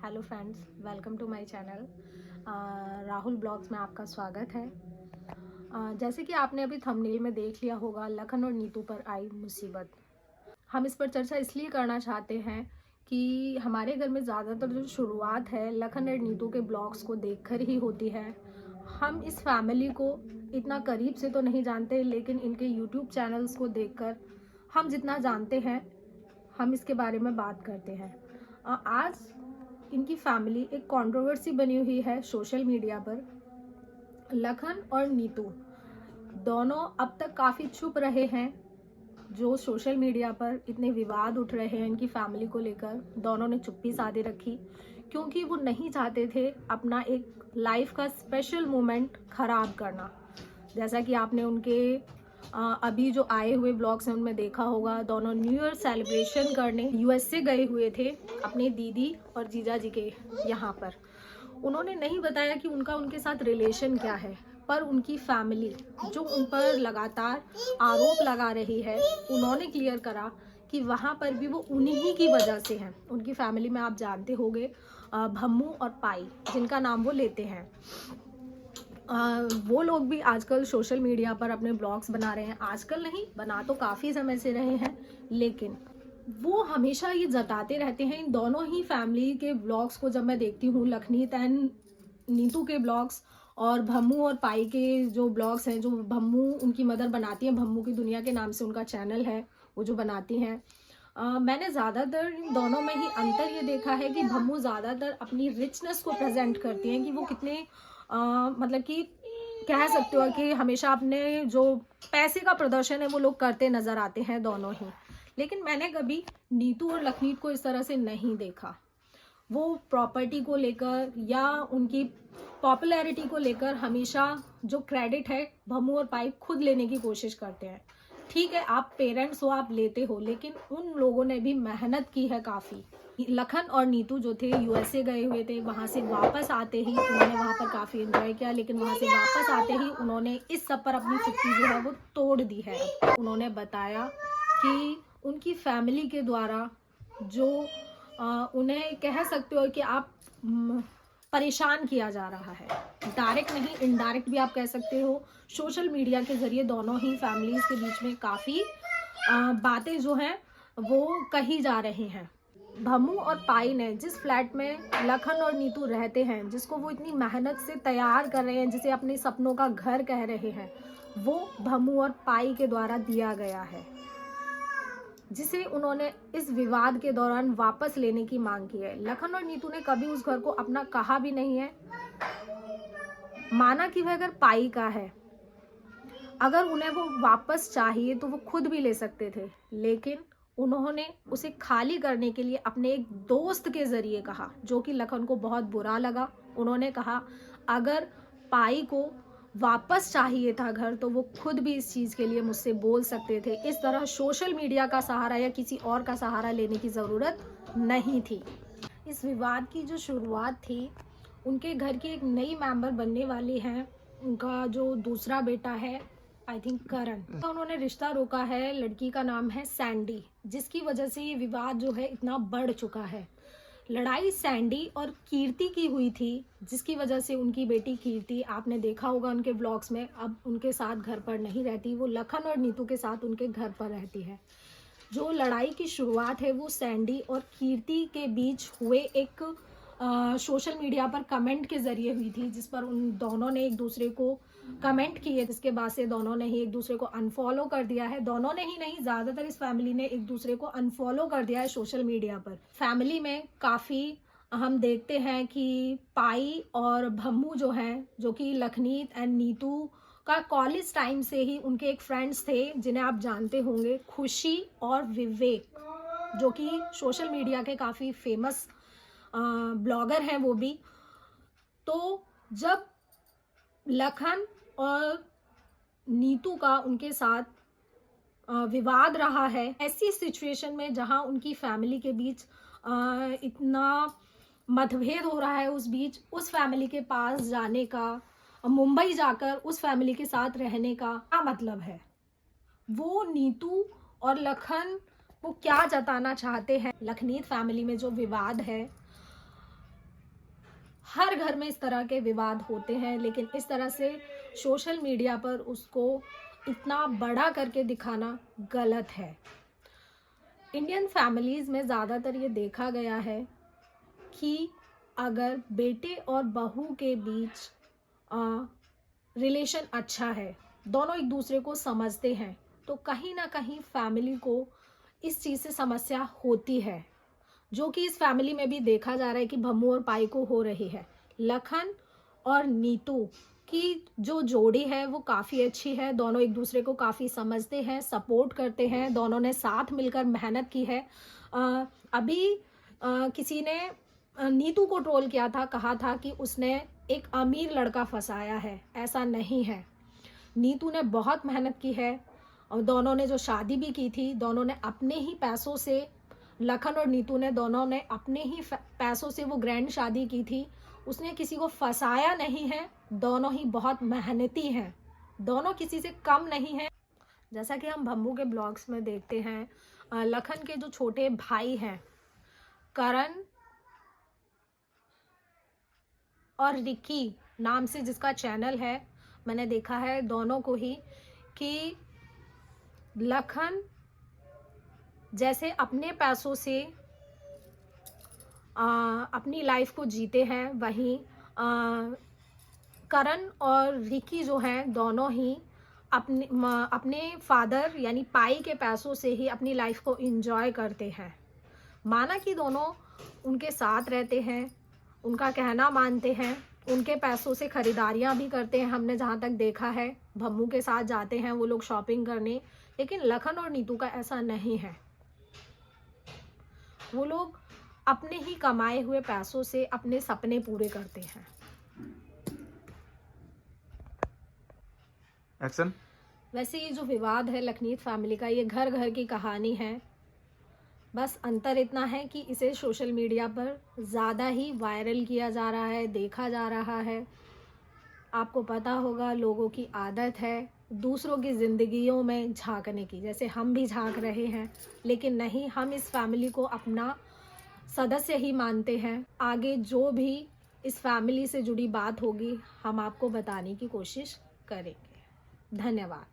Hello friends, welcome to my channel. Rahul blogs में आपका स्वागत है। जैसे कि आपने अभी थंबनेल में देख लिया होगा, लखन और नीतू पर आई मुसीबत। हम इस पर चर्चा इसलिए करना चाहते हैं कि हमारे घर में ज़्यादातर जो शुरुआत है लखन और नीतू के ब्लॉग्स को देखकर ही होती है। हम इस फैमिली को इतना करीब से तो नहीं जानते, लेकिन इनके यूट्यूब चैनल्स को देखकर हम जितना जानते हैं हम इसके बारे में बात करते हैं। आज इनकी फैमिली एक कंट्रोवर्सी बनी हुई है सोशल मीडिया पर। लखन और नीतू दोनों अब तक काफ़ी चुप रहे हैं। जो सोशल मीडिया पर इतने विवाद उठ रहे हैं इनकी फैमिली को लेकर, दोनों ने चुप्पी साधे रखी क्योंकि वो नहीं चाहते थे अपना एक लाइफ का स्पेशल मोमेंट खराब करना। जैसा कि आपने उनके अभी जो आए हुए ब्लॉग्स हैं उनमें देखा होगा, दोनों न्यू ईयर सेलिब्रेशन करने यूएस से गए हुए थे अपने दीदी और जीजा जी के यहाँ पर। उन्होंने नहीं बताया कि उनका उनके साथ रिलेशन क्या है, पर उनकी फैमिली जो उन पर लगातार आरोप लगा रही है उन्होंने क्लियर करा कि वहाँ पर भी वो उन्हीं की वजह से हैं। उनकी फैमिली में आप जानते होंगे भम्मू और पाई, जिनका नाम वो लेते हैं। वो लोग भी आजकल सोशल मीडिया पर अपने ब्लॉग्स बना रहे हैं। आजकल नहीं, बना तो काफ़ी समय से रहे हैं, लेकिन वो हमेशा ये जताते रहते हैं। इन दोनों ही फैमिली के ब्लॉग्स को जब मैं देखती हूँ, लखनीत एंड नीतू के ब्लॉग्स और भम्मू और पाई के जो ब्लॉग्स हैं, जो भम्मू उनकी मदर बनाती हैं, भम्मू की दुनिया के नाम से उनका चैनल है, वो जो बनाती हैं। मैंने ज़्यादातर इन दोनों में ही अंतर ये देखा है कि भम्मू ज़्यादातर अपनी रिचनेस को प्रेजेंट करती हैं कि वो कितने मतलब कि कह सकते हो कि हमेशा अपने जो पैसे का प्रदर्शन है वो लोग करते नज़र आते हैं दोनों ही। लेकिन मैंने कभी नीतू और लखनीत को इस तरह से नहीं देखा। वो प्रॉपर्टी को लेकर या उनकी पॉपुलैरिटी को लेकर हमेशा जो क्रेडिट है भम्मू और पाई खुद लेने की कोशिश करते हैं। ठीक है, आप पेरेंट्स हो, आप लेते हो, लेकिन उन लोगों ने भी मेहनत की है काफ़ी। लखन और नीतू जो थे यूएसए गए हुए थे, वहाँ से वापस आते ही उन्होंने वहाँ पर काफ़ी एंजॉय किया, लेकिन वहाँ से वापस आते ही उन्होंने इस सब पर अपनी चुप्पी जो है वो तोड़ दी है। उन्होंने बताया कि उनकी फैमिली के द्वारा जो उन्हें कह सकते हो कि आप परेशान किया जा रहा है। डायरेक्ट नहीं, इनडायरेक्ट भी आप कह सकते हो। सोशल मीडिया के ज़रिए दोनों ही फैमिलीज़ के बीच में काफ़ी बातें जो हैं वो कही जा रही हैं। भम्मू और पाई ने जिस फ्लैट में लखन और नीतू रहते हैं, जिसको वो इतनी मेहनत से तैयार कर रहे हैं, जिसे अपने सपनों का घर कह रहे हैं, वो भम्मू और पाई के द्वारा दिया गया है, जिसे उन्होंने इस विवाद के दौरान वापस लेने की मांग की है। लखन और नीतू ने कभी उस घर को अपना कहा भी नहीं है। माना कि वह घर पाई का है, अगर उन्हें वो वापस चाहिए तो वो खुद भी ले सकते थे, लेकिन उन्होंने उसे खाली करने के लिए अपने एक दोस्त के ज़रिए कहा, जो कि लखन को बहुत बुरा लगा। उन्होंने कहा अगर पाई को वापस चाहिए था घर तो वो खुद भी इस चीज़ के लिए मुझसे बोल सकते थे। इस तरह सोशल मीडिया का सहारा या किसी और का सहारा लेने की ज़रूरत नहीं थी। इस विवाद की जो शुरुआत थी, उनके घर की एक नई मेंबर बनने वाली हैं, उनका जो दूसरा बेटा है, आई थिंक करण। तो उन्होंने रिश्ता रोका है। लड़की का नाम है सैंडी, जिसकी वजह से ये विवाद जो है इतना बढ़ चुका है। लड़ाई सैंडी और कीर्ति की हुई थी, जिसकी वजह से उनकी बेटी कीर्ति, आपने देखा होगा उनके ब्लॉग्स में, अब उनके साथ घर पर नहीं रहती। वो लखन और नीतू के साथ उनके घर पर रहती है। जो लड़ाई की शुरुआत है वो सैंडी और कीर्ति के बीच हुए एक सोशल मीडिया पर कमेंट के ज़रिए हुई थी, जिस पर उन दोनों ने एक दूसरे को कमेंट किए। जिसके बाद से दोनों ने ही एक दूसरे को अनफॉलो कर दिया है। दोनों ने ही नहीं, ज़्यादातर इस फैमिली ने एक दूसरे को अनफॉलो कर दिया है सोशल मीडिया पर। फैमिली में काफ़ी हम देखते हैं कि पाई और भम्मू जो हैं, जो कि लखनीत एंड नीतू का कॉलेज टाइम से ही उनके एक फ्रेंड्स थे, जिन्हें आप जानते होंगे, खुशी और विवेक, जो कि सोशल मीडिया के काफ़ी फेमस ब्लॉगर हैं वो भी। तो जब लखन और नीतू का उनके साथ विवाद रहा है, ऐसी सिचुएशन में जहां उनकी फैमिली के बीच इतना मतभेद हो रहा है, उस फैमिली के पास जाने का, मुंबई जाकर उस फैमिली के साथ रहने का क्या मतलब है? वो नीतू और लखन वो क्या जताना चाहते हैं? लखनीत फैमिली में जो विवाद है हर घर में इस तरह के विवाद होते हैं, लेकिन इस तरह से सोशल मीडिया पर उसको इतना बड़ा करके दिखाना गलत है। इंडियन फैमिलीज़ में ज़्यादातर ये देखा गया है कि अगर बेटे और बहू के बीच रिलेशन अच्छा है, दोनों एक दूसरे को समझते हैं, तो कहीं ना कहीं फैमिली को इस चीज़ से समस्या होती है, जो कि इस फैमिली में भी देखा जा रहा है कि भम्मू और पाई को हो रही है। लखन और नीतू की जो जोड़ी है वो काफ़ी अच्छी है, दोनों एक दूसरे को काफ़ी समझते हैं, सपोर्ट करते हैं, दोनों ने साथ मिलकर मेहनत की है। अभी किसी ने नीतू को ट्रोल किया था, कहा था कि उसने एक अमीर लड़का फंसाया है। ऐसा नहीं है, नीतू ने बहुत मेहनत की है और दोनों ने जो शादी भी की थी, दोनों ने अपने ही पैसों से, लखन और नीतू ने दोनों ने अपने ही पैसों से वो ग्रैंड शादी की थी। उसने किसी को फंसाया नहीं है, दोनों ही बहुत मेहनती हैं, दोनों किसी से कम नहीं हैं। जैसा कि हम भम्बू के ब्लॉग्स में देखते हैं, लखन के जो छोटे भाई हैं करण और रिकी नाम से जिसका चैनल है, मैंने देखा है दोनों को ही कि लखन जैसे अपने पैसों से अपनी लाइफ को जीते हैं, वहीं करण और रिकी जो हैं दोनों ही अपने फादर यानी पाई के पैसों से ही अपनी लाइफ को एंजॉय करते हैं। माना कि दोनों उनके साथ रहते हैं, उनका कहना मानते हैं, उनके पैसों से ख़रीदारियाँ भी करते हैं। हमने जहाँ तक देखा है भम्मू के साथ जाते हैं वो लोग शॉपिंग करने, लेकिन लखन और नीतू का ऐसा नहीं है। वो लोग अपने ही कमाए हुए पैसों से अपने सपने पूरे करते हैं। एक्शन। वैसे ये जो विवाद है लखनीत फैमिली का, ये घर घर की कहानी है। बस अंतर इतना है कि इसे सोशल मीडिया पर ज़्यादा ही वायरल किया जा रहा है, देखा जा रहा है। आपको पता होगा लोगों की आदत है दूसरों की ज़िंदगियों में झांकने की, जैसे हम भी झांक रहे हैं, लेकिन नहीं, हम इस फैमिली को अपना सदस्य ही मानते हैं। आगे जो भी इस फैमिली से जुड़ी बात होगी हम आपको बताने की कोशिश करेंगे। धन्यवाद।